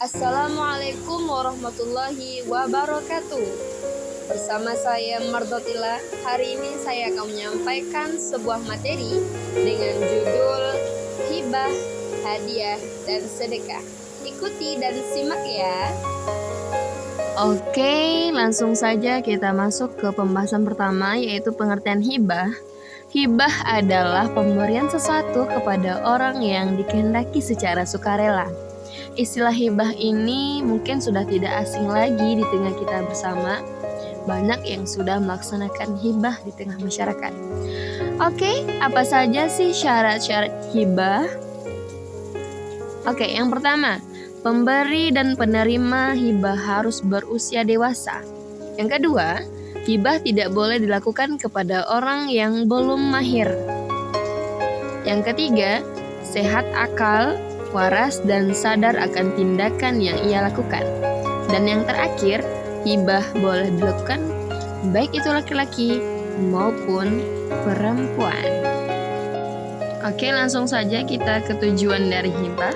Assalamualaikum warahmatullahi wabarakatuh. Bersama saya Mardotillah, hari ini saya akan menyampaikan sebuah materi dengan judul hibah, hadiah, dan sedekah. Ikuti dan simak ya. Oke, langsung saja kita masuk ke pembahasan pertama, yaitu pengertian hibah. Hibah adalah pemberian sesuatu kepada orang yang dikehendaki secara sukarela. Istilah hibah ini mungkin sudah tidak asing lagi di tengah kita bersama. Banyak yang sudah melaksanakan hibah di tengah masyarakat. Oke, apa saja sih syarat-syarat hibah? Oke, yang pertama, pemberi dan penerima hibah harus berusia dewasa. Yang kedua, hibah tidak boleh dilakukan kepada orang yang belum mahir. Yang ketiga, sehat akal, waras dan sadar akan tindakan yang ia lakukan. Dan yang terakhir, hibah boleh dilakukan baik itu laki-laki maupun perempuan. Oke, langsung saja kita ke tujuan dari hibah.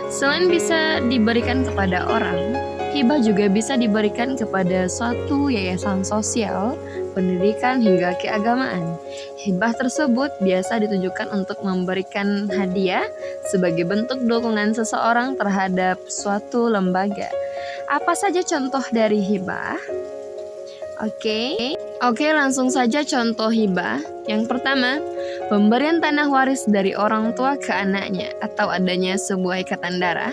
Selain bisa diberikan kepada orang, hibah juga bisa diberikan kepada suatu yayasan sosial, pendidikan hingga keagamaan. Hibah tersebut biasa ditujukan untuk memberikan hadiah sebagai bentuk dukungan seseorang terhadap suatu lembaga. Apa saja contoh dari hibah? Oke, langsung saja contoh hibah. Yang pertama, pemberian tanah waris dari orang tua ke anaknya atau adanya sebuah ikatan darah.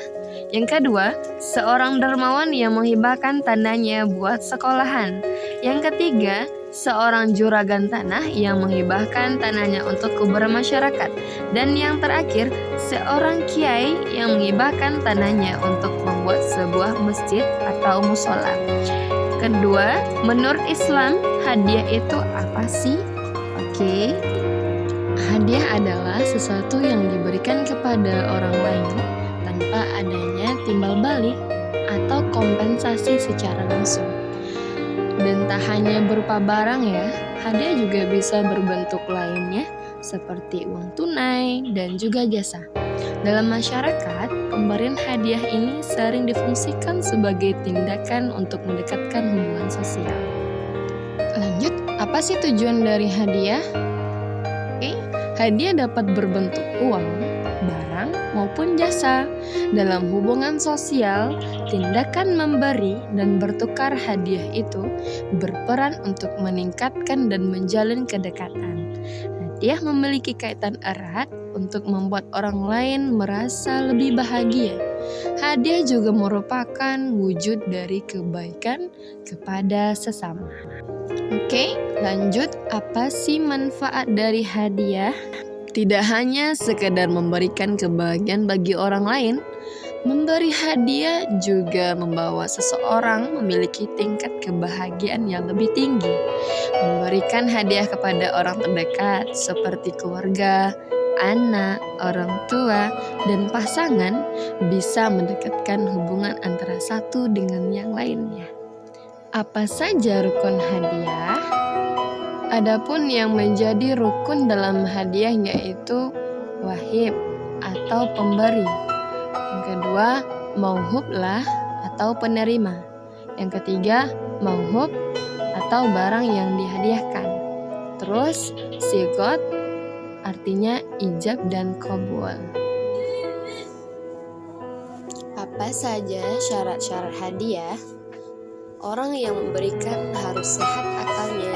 Yang kedua, seorang dermawan yang menghibahkan tanahnya buat sekolahan. Yang ketiga, seorang juragan tanah yang menghibahkan tanahnya untuk kuburan masyarakat. Dan yang terakhir, seorang kiai yang menghibahkan tanahnya untuk membuat sebuah masjid atau musola. Kedua, menurut Islam, hadiah itu apa sih? Oke, hadiah adalah sesuatu yang diberikan kepada orang lain tanpa adanya timbal balik atau kompensasi secara langsung. Dan tak hanya berupa barang ya, hadiah juga bisa berbentuk lainnya seperti uang tunai dan juga jasa. Dalam masyarakat, pemberian hadiah ini sering difungsikan sebagai tindakan untuk mendekatkan hubungan sosial. Lanjut, apa sih tujuan dari hadiah? Hadiah dapat berbentuk uang, barang, maupun jasa. Dalam hubungan sosial, tindakan memberi dan bertukar hadiah itu berperan untuk meningkatkan dan menjalin kedekatan. Hadiah memiliki kaitan erat untuk membuat orang lain merasa lebih bahagia. Hadiah juga merupakan wujud dari kebaikan kepada sesama. Oke, lanjut, apa sih manfaat dari hadiah? Tidak hanya sekedar memberikan kebahagiaan bagi orang lain, memberi hadiah juga membawa seseorang memiliki tingkat kebahagiaan yang lebih tinggi. Memberikan hadiah kepada orang terdekat seperti keluarga, anak, orang tua, dan pasangan bisa mendekatkan hubungan antara satu dengan yang lainnya. Apa saja rukun hadiah? Adapun yang menjadi rukun dalam hadiah yaitu wahib atau pemberi. Yang kedua, mauhublah atau penerima. Yang ketiga, mauhub atau barang yang dihadiahkan. Terus, sigot artinya ijab dan qabul. Apa saja syarat-syarat hadiah? Orang yang memberikan harus sehat akalnya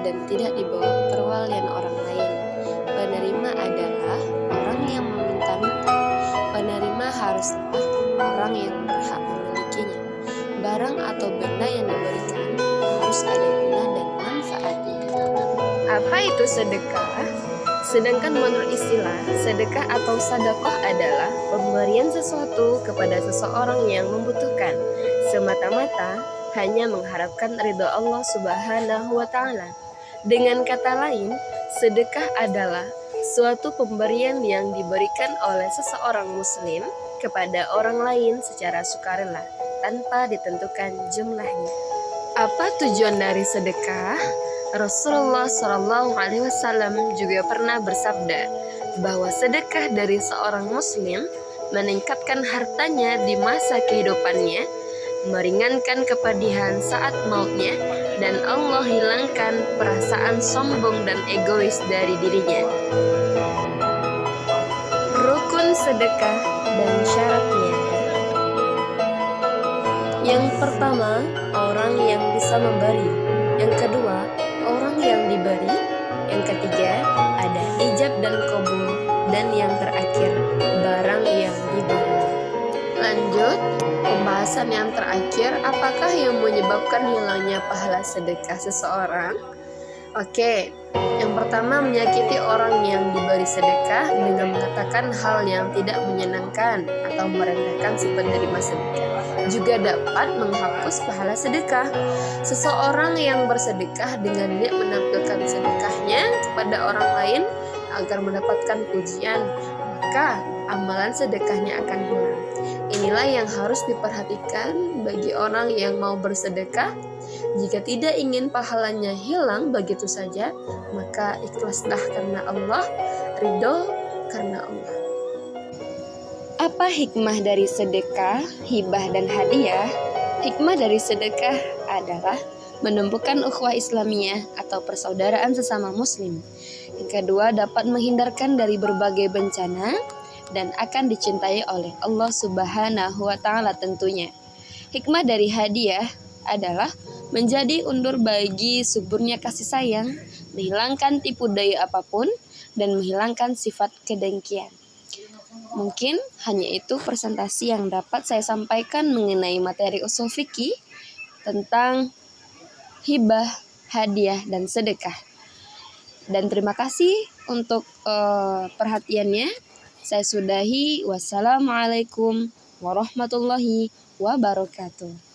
dan tidak dibawa perwalian orang lain. Penerima adalah orang yang meminta-minta. Penerima haruslah orang yang berhak memilikinya. Barang atau benda yang diberikan harus ada guna dan manfaatnya. Apa itu sedekah? Sedangkan menurut istilah, sedekah atau sedekah adalah pemberian sesuatu kepada seseorang yang membutuhkan, semata-mata hanya mengharapkan ridho Allah Subhanahu wa Ta'ala. Dengan kata lain, sedekah adalah suatu pemberian yang diberikan oleh seseorang muslim kepada orang lain secara sukarela tanpa ditentukan jumlahnya. Apa tujuan dari sedekah? Rasulullah SAW juga pernah bersabda bahwa sedekah dari seorang muslim meningkatkan hartanya di masa kehidupannya, meringankan kepedihan saat mautnya, dan Allah hilangkan perasaan sombong dan egois dari dirinya. Rukun sedekah dan syaratnya. Yang pertama, orang yang bisa memberi. Yang kedua, orang yang diberi. Yang ketiga, ada ijab dan qabul. Dan yang terakhir, barang yang diberi. Lanjut, pembahasan yang terakhir, apakah yang menyebabkan hilangnya pahala sedekah seseorang? Oke, yang pertama menyakiti orang yang diberi sedekah dengan mengatakan hal yang tidak menyenangkan atau merendahkan si penerima sedekah. Juga dapat menghapus pahala sedekah. Seseorang yang bersedekah dengan niat menampilkan sedekahnya kepada orang lain agar mendapatkan pujian, maka amalan sedekahnya akan hilang. Inilah yang harus diperhatikan bagi orang yang mau bersedekah. Jika tidak ingin pahalanya hilang begitu saja, maka ikhlaslah karena Allah, ridho karena Allah. Apa hikmah dari sedekah, hibah, dan hadiah? Hikmah dari sedekah adalah menumbuhkan ukhuwah Islamiyah atau persaudaraan sesama muslim. Yang kedua, dapat menghindarkan dari berbagai bencana dan akan dicintai oleh Allah Subhanahu wa Ta'ala tentunya. Hikmah dari hadiah adalah menjadi undur bagi suburnya kasih sayang, menghilangkan tipu daya apapun, dan menghilangkan sifat kedengkian. Mungkin hanya itu presentasi yang dapat saya sampaikan mengenai materi usul fikih tentang hibah, hadiah, dan sedekah. Dan terima kasih untuk perhatiannya. Saya sudahi. Wassalamualaikum warahmatullahi wabarakatuh.